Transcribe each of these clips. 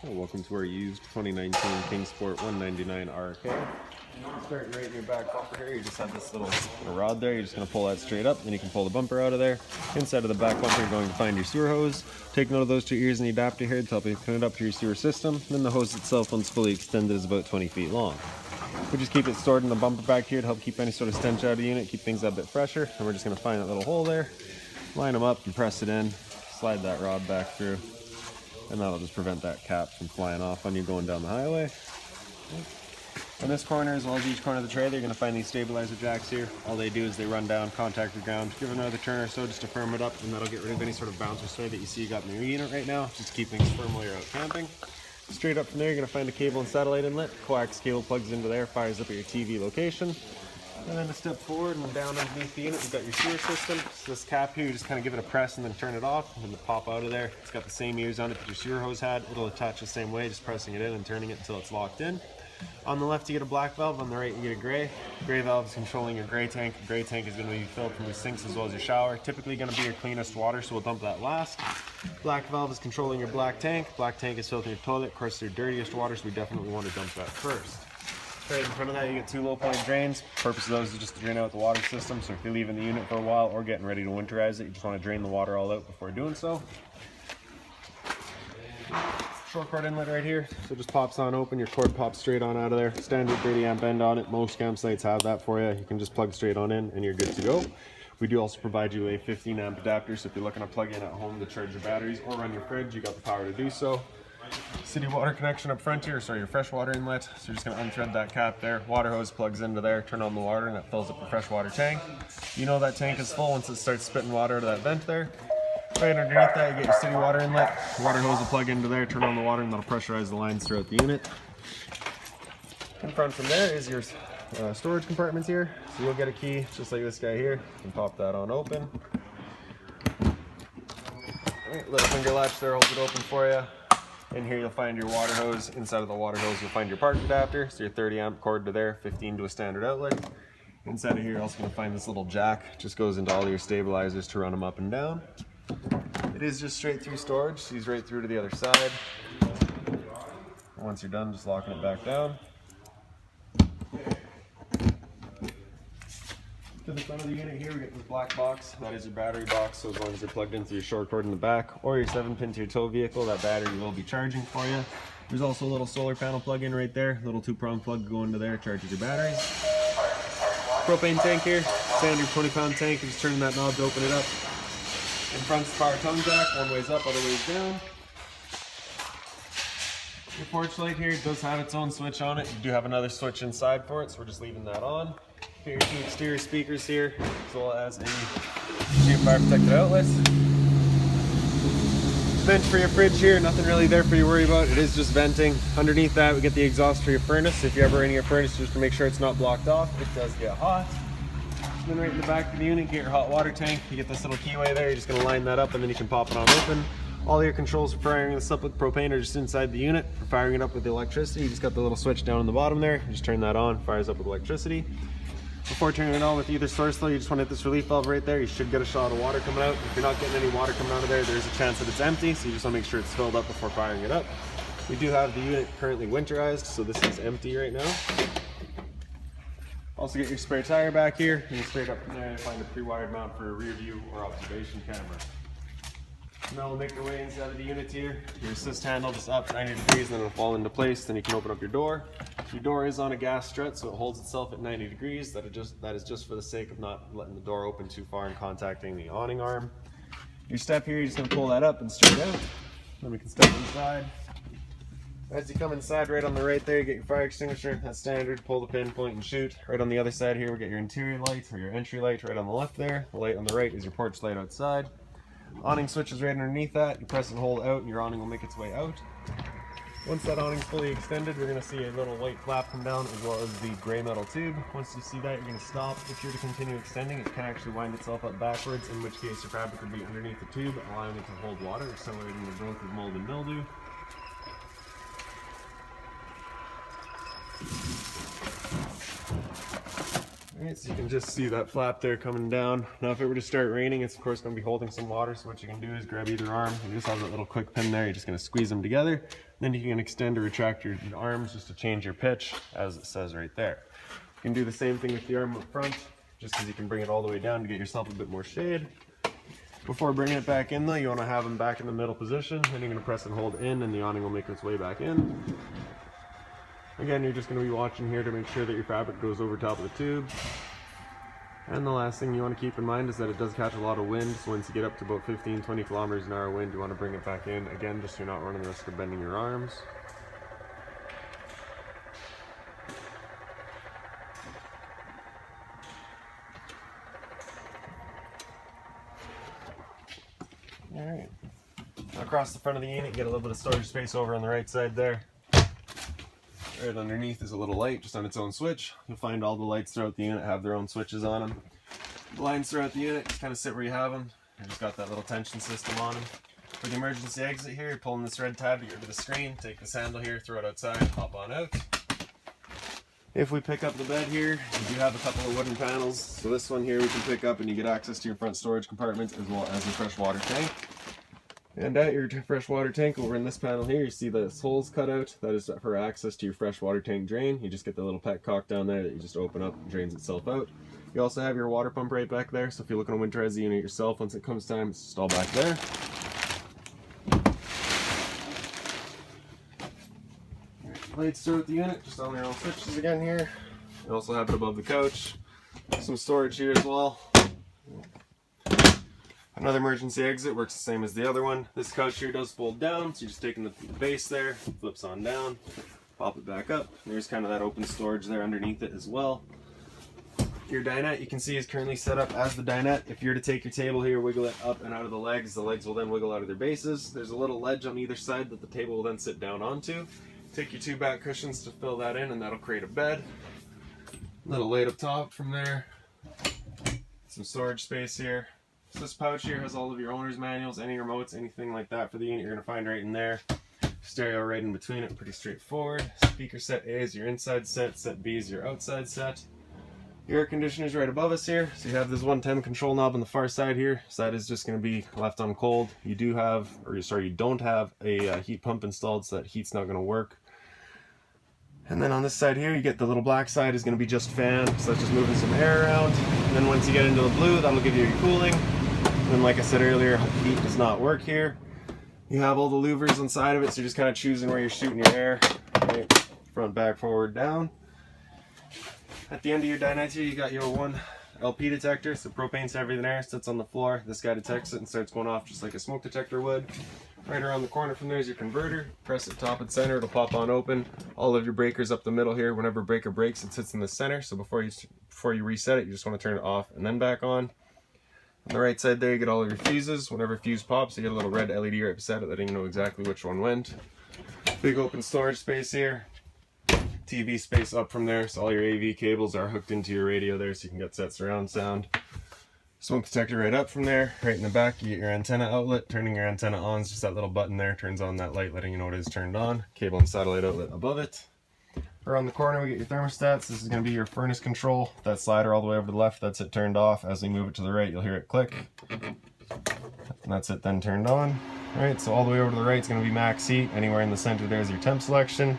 Well, welcome to our used 2019 Kingsport 199 RK. Starting right in your back bumper here, you just have this little rod there. You're just going to pull that straight up, then you can pull the bumper out of there. Inside of the back bumper, you're going to find your sewer hose. Take note of those two ears and the adapter here to help you connect up to your sewer system. Then the hose itself, once fully extended, is about 20 feet long. We just keep it stored in the bumper back here to help keep any sort of stench out of the unit, keep things a bit fresher. And we're just going to find that little hole there, line them up and press it in, slide that rod back through. And that'll just prevent that cap from flying off on you going down the highway. On this corner, as well as each corner of the trailer, you're going to find these stabilizer jacks here. All they do is they run down, contact the ground, give it another turn or so just to firm it up, and that'll get rid of any sort of bounce or sway that you see you got in your unit right now, just to keep things firm while you're out camping. Straight up from there, you're going to find a cable and satellite inlet. Coax cable plugs into there, fires up at your TV location. And then a step forward and down underneath the unit, you've got your sewer system. So this cap here, you just kind of give it a press and then turn it off, and it'll pop out of there. It's got the same ears on it that your sewer hose had. It'll attach the same way, just pressing it in and turning it until it's locked in. On the left, you get a black valve. On the right, you get a gray. Gray valve is controlling your gray tank. Gray tank is going to be filled from your sinks as well as your shower. Typically going to be your cleanest water, so we'll dump that last. Black valve is controlling your black tank. Black tank is filling your toilet. Of course, your dirtiest water, so we definitely want to dump that first. Right in front of that, you get two low point drains. The purpose of those is just to drain out the water system. So if you're leaving the unit for a while or getting ready to winterize it, you just want to drain the water all out before doing so. Short cord inlet right here, so it just pops on open. Your cord pops straight on out of there. Standard 30 amp end on it. Most campsites have that for you. You can just plug straight on in and you're good to go. We do also provide you a 15 amp adapter, so if you're looking to plug in at home to charge your batteries or run your fridge, you got the power to do so. City water connection up front here, sorry, your freshwater inlet. So you're just going to unthread that cap there. Water hose plugs into there, turn on the water, and that fills up the freshwater tank. You know that tank is full once it starts spitting water out of that vent there. Right underneath that, you get your city water inlet. Water hose will plug into there, turn on the water, and that'll pressurize the lines throughout the unit. In front from there is your storage compartments here. So you'll get a key, just like this guy here. You can pop that on open. Alright, little finger latch there holds it open for you. In here you'll find your water hose. Inside of the water hose you'll find your park adapter. So your 30 amp cord to there, 15 to a standard outlet. Inside of here you're also going to find this little jack. It just goes into all your stabilizers to run them up and down. It is just straight through storage. Sees right through to the other side. Once you're done, just locking it back down. To the front of the unit here, we get this black box. That is your battery box, so as long as you're plugged into your short cord in the back or your 7-pin to your tow vehicle, that battery will be charging for you. There's also a little solar panel plug-in right there, little 2-prong plug going into there, charges your batteries. Propane tank here, standard 20-pound tank. You're just turning that knob to open it up. In front's the power tongue jack, one way's up, other way's down. Your porch light here does have its own switch on it. You do have another switch inside for it, so we're just leaving that on. Your two exterior speakers here, as well as a fire protected outlet. Vent for your fridge here, nothing really there for you to worry about. It is just venting. Underneath that, we get the exhaust for your furnace. If you're ever in your furnace, just to make sure it's not blocked off, it does get hot. Then right in the back of the unit, get your hot water tank. You get this little keyway there. You're just going to line that up, and then you can pop it on open. All your controls for firing this up with propane are just inside the unit. For firing it up with the electricity, you just got the little switch down on the bottom there. You just turn that on, fires up with electricity. Before turning it on with either source though, you just want to hit this relief valve right there. You should get a shot of water coming out. If you're not getting any water coming out of there, there's a chance that it's empty, so you just want to make sure it's filled up before firing it up. We do have the unit currently winterized, so this is empty right now. Also get your spare tire back here, and straight up from there you find a pre-wired mount for a rear view or observation camera. Now we'll make our way inside of the unit here. Your assist handle just up 90 degrees, and then it'll fall into place. Then you can open up your door. Your door is on a gas strut, so it holds itself at 90 degrees. That is just for the sake of not letting the door open too far and contacting the awning arm. Your step here, you're just going to pull that up and straight out. Then we can step inside. As you come inside, right on the right there, you get your fire extinguisher. That's standard. Pull the pin, point, and shoot. Right on the other side here, we get your interior light or your entry light. Right on the left there. The light on the right is your porch light outside. Awning switch is right underneath that. You press and hold out, and your awning will make its way out. Once that awning's fully extended, we're going to see a little white flap come down, as well as the gray metal tube. Once you see that, you're going to stop. If you're to continue extending, it can actually wind itself up backwards, in which case your fabric would be underneath the tube, allowing it to hold water, accelerating the growth of mold and mildew. Alright, Alright, so you can just see that flap there coming down. Now if it were to start raining, it's of course going to be holding some water, so what you can do is grab either arm. You just have that little quick pin there, you're just going to squeeze them together. Then you can extend or retract your arms just to change your pitch, as it says right there. You can do the same thing with the arm up front, just because you can bring it all the way down to get yourself a bit more shade. Before bringing it back in though, you want to have them back in the middle position. Then you're going to press and hold in, and the awning will make its way back in. Again, you're just going to be watching here to make sure that your fabric goes over top of the tube. And the last thing you want to keep in mind is that it does catch a lot of wind, so once you get up to about 15-20 kilometers an hour wind, you want to bring it back in, again, just so you're not running the risk of bending your arms. Alright, across the front of the unit, you get a little bit of storage space over on the right side there. Right underneath is a little light, just on its own switch. You'll find all the lights throughout the unit have their own switches on them. Blinds throughout the unit, just kind of sit where you have them. You just got that little tension system on them. For the emergency exit here, you're pulling this red tab to get rid of the screen. Take this handle here, throw it outside, hop on out. If we pick up the bed here, you do have a couple of wooden panels. So this one here we can pick up and you get access to your front storage compartment as well as your freshwater tank. And at your freshwater tank over in this panel here, you see this hole's cut out. That is for access to your freshwater tank drain. You just get the little petcock down there that you just open up and drains itself out. You also have your water pump right back there, so if you're looking to winterize the unit yourself, once it comes time, it's just all back there. Lights throughout the unit, just on their own switches again here. You also have it above the couch. Some storage here as well. Another emergency exit works the same as the other one. This couch here does fold down, so you're just taking the base there, flips on down, pop it back up. There's kind of that open storage there underneath it as well. Your dinette you can see is currently set up as the dinette. If you're to take your table here, wiggle it up and out of the legs will then wiggle out of their bases. There's a little ledge on either side that the table will then sit down onto. Take your two back cushions to fill that in, and that'll create a bed. Little light up top from there. Some storage space here. So this pouch here has all of your owner's manuals, any remotes, anything like that for the unit you're going to find right in there. Stereo right in between it, pretty straightforward. Speaker set A is your inside set, set B is your outside set. Your air conditioner is right above us here, so you have this 110 control knob on the far side here, so that is just going to be left on cold. You do have, or sorry, you don't have a heat pump installed, so that heat's not going to work. And then on this side here, you get the little black side is going to be just fan, so that's just moving some air around. And then once you get into the blue, that'll give you your cooling. And then like I said earlier, heat does not work here. You have all the louvers inside of it, so you're just kind of choosing where you're shooting your air. Right? Front, back, forward, down. At the end of your dinette here, you got your one LP detector, so propane's heavier than air, sits on the floor. This guy detects it and starts going off just like a smoke detector would. Right around the corner from there is your converter. Press it top and center, it'll pop on open. All of your breakers up the middle here. Whenever a breaker breaks, it sits in the center, so before you reset it, you just want to turn it off and then back on. On the right side there, you get all of your fuses. Whenever a fuse pops, you get a little red LED right beside it letting you know exactly which one went. Big open storage space here. TV space up from there, so all your AV cables are hooked into your radio there, so you can get set surround sound. Smoke detector right up from there. Right in the back, you get your antenna outlet. Turning your antenna on is just that little button there, turns on that light letting you know it is turned on. Cable and satellite outlet above it. Around the corner, we get your thermostats. This is going to be your furnace control. That slider all the way over to the left, that's it turned off. As we move it to the right, you'll hear it click. And that's it then turned on. All right, so all the way over to the right is going to be max heat. Anywhere in the center there is your temp selection.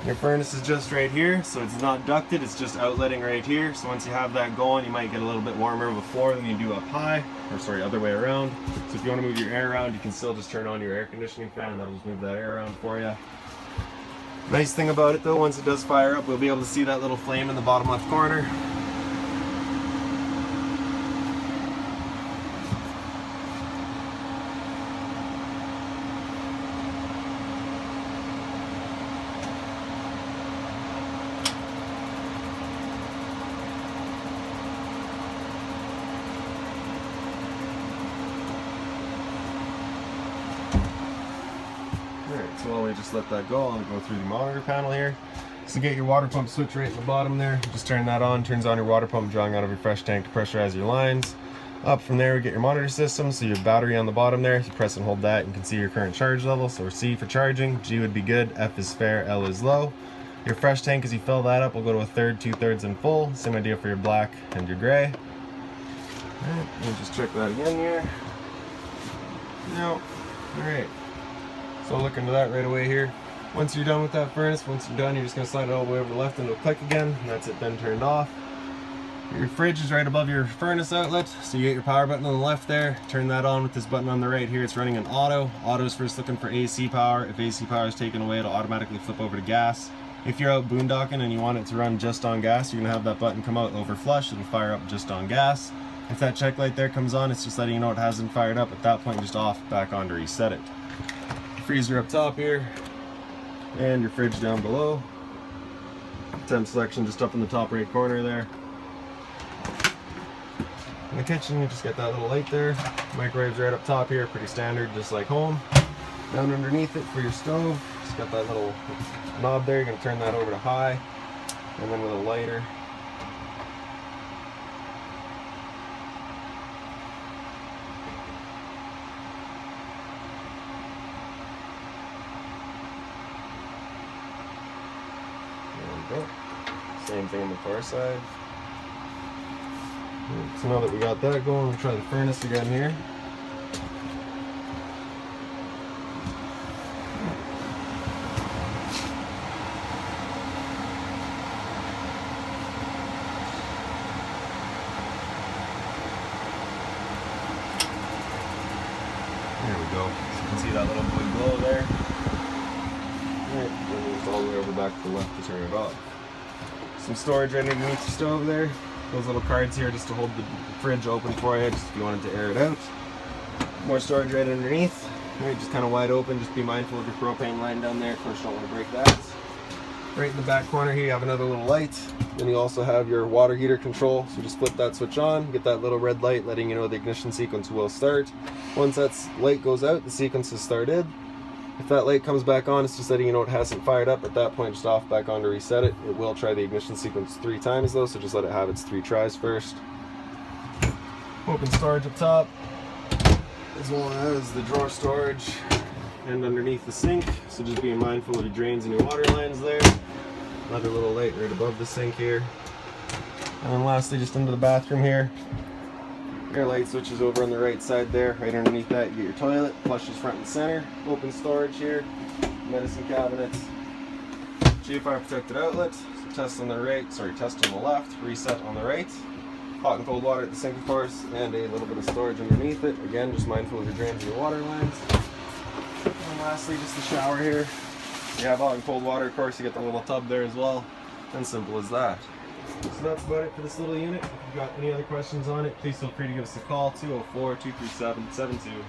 Your furnace is just right here, so it's not ducted, it's just outletting right here. So once you have that going, you might get a little bit warmer of a floor than you do up high, or sorry, other way around. So if you want to move your air around, you can still just turn on your air conditioning fan, and that'll just move that air around for you. Nice thing about it though, once it does fire up, we'll be able to see that little flame in the bottom left corner. Alright, so while we just let that go, I'll go through the monitor panel here. So get your water pump switch right in the bottom there. Just turn that on, turns on your water pump, drawing out of your fresh tank to pressurize your lines. Up from there, we get your monitor system, so your battery on the bottom there. You press and hold that, you can see your current charge level. So C for charging, G would be good, F is fair, L is low. Your fresh tank, as you fill that up, will go to 1/3, 2/3 and full. Same idea for your black and your gray. Alright, let me just check that again here. No. Alright. So look into that right away here. Once you're done with that furnace, once you're done, you're just going to slide it all the way over to the left and it'll click again, and that's it then turned off. Your fridge is right above your furnace outlet, so you get your power button on the left there. Turn that on with this button on the right here. It's running an auto. Auto is first looking for AC power. If AC power is taken away, it'll automatically flip over to gas. If you're out boondocking and you want it to run just on gas, you're going to have that button come out over flush. It'll fire up just on gas. If that check light there comes on, it's just letting you know it hasn't fired up. At that point, just off, back on to reset it. Freezer up top here, and your fridge down below. Temp selection just up in the top right corner there. In the kitchen, you just get that little light there. Microwave's right up top here, pretty standard, just like home. Down underneath it for your stove, just got that little knob there. You're going to turn that over to high, and then with a lighter. There we go. Same thing on the far side. So now that we got that going, we'll try the furnace again here. There we go. So you can see that little blue glow there. Alright, then it's all the way over back to the left to turn it off. Some storage right underneath the stove there. Those little cards here just to hold the fridge open for you, just if you wanted to air it out. More storage right underneath. Alright, just kind of wide open. Just be mindful of your propane line down there. Of course, you don't want to break that. Right in the back corner here, you have another little light. Then you also have your water heater control. So just flip that switch on, get that little red light letting you know the ignition sequence will start. Once that light goes out, the sequence is started. If that light comes back on, it's just letting you know it hasn't fired up. At that point, just off back on to reset it. It will try the ignition sequence 3 times though, so just let it have its 3 tries first. Open storage up top, as well as the drawer storage and underneath the sink. So just being mindful of your drains and your water lines there. Another little light right above the sink here. And then lastly, just into the bathroom here. Your light switch is over on the right side there. Right underneath that, you get your toilet. Flushes front and center. Open storage here. Medicine cabinets. GFI protected outlet. So test on the right, test on the left. Reset on the right. Hot and cold water at the sink, of course, and a little bit of storage underneath it. Again, just mindful of your drains and your water lines. And lastly, just the shower here. You have hot and cold water, of course. You get the little tub there as well. And simple as that. So that's about it for this little unit. If you've got any other questions on it, please feel free to give us a call, 204-237-7272.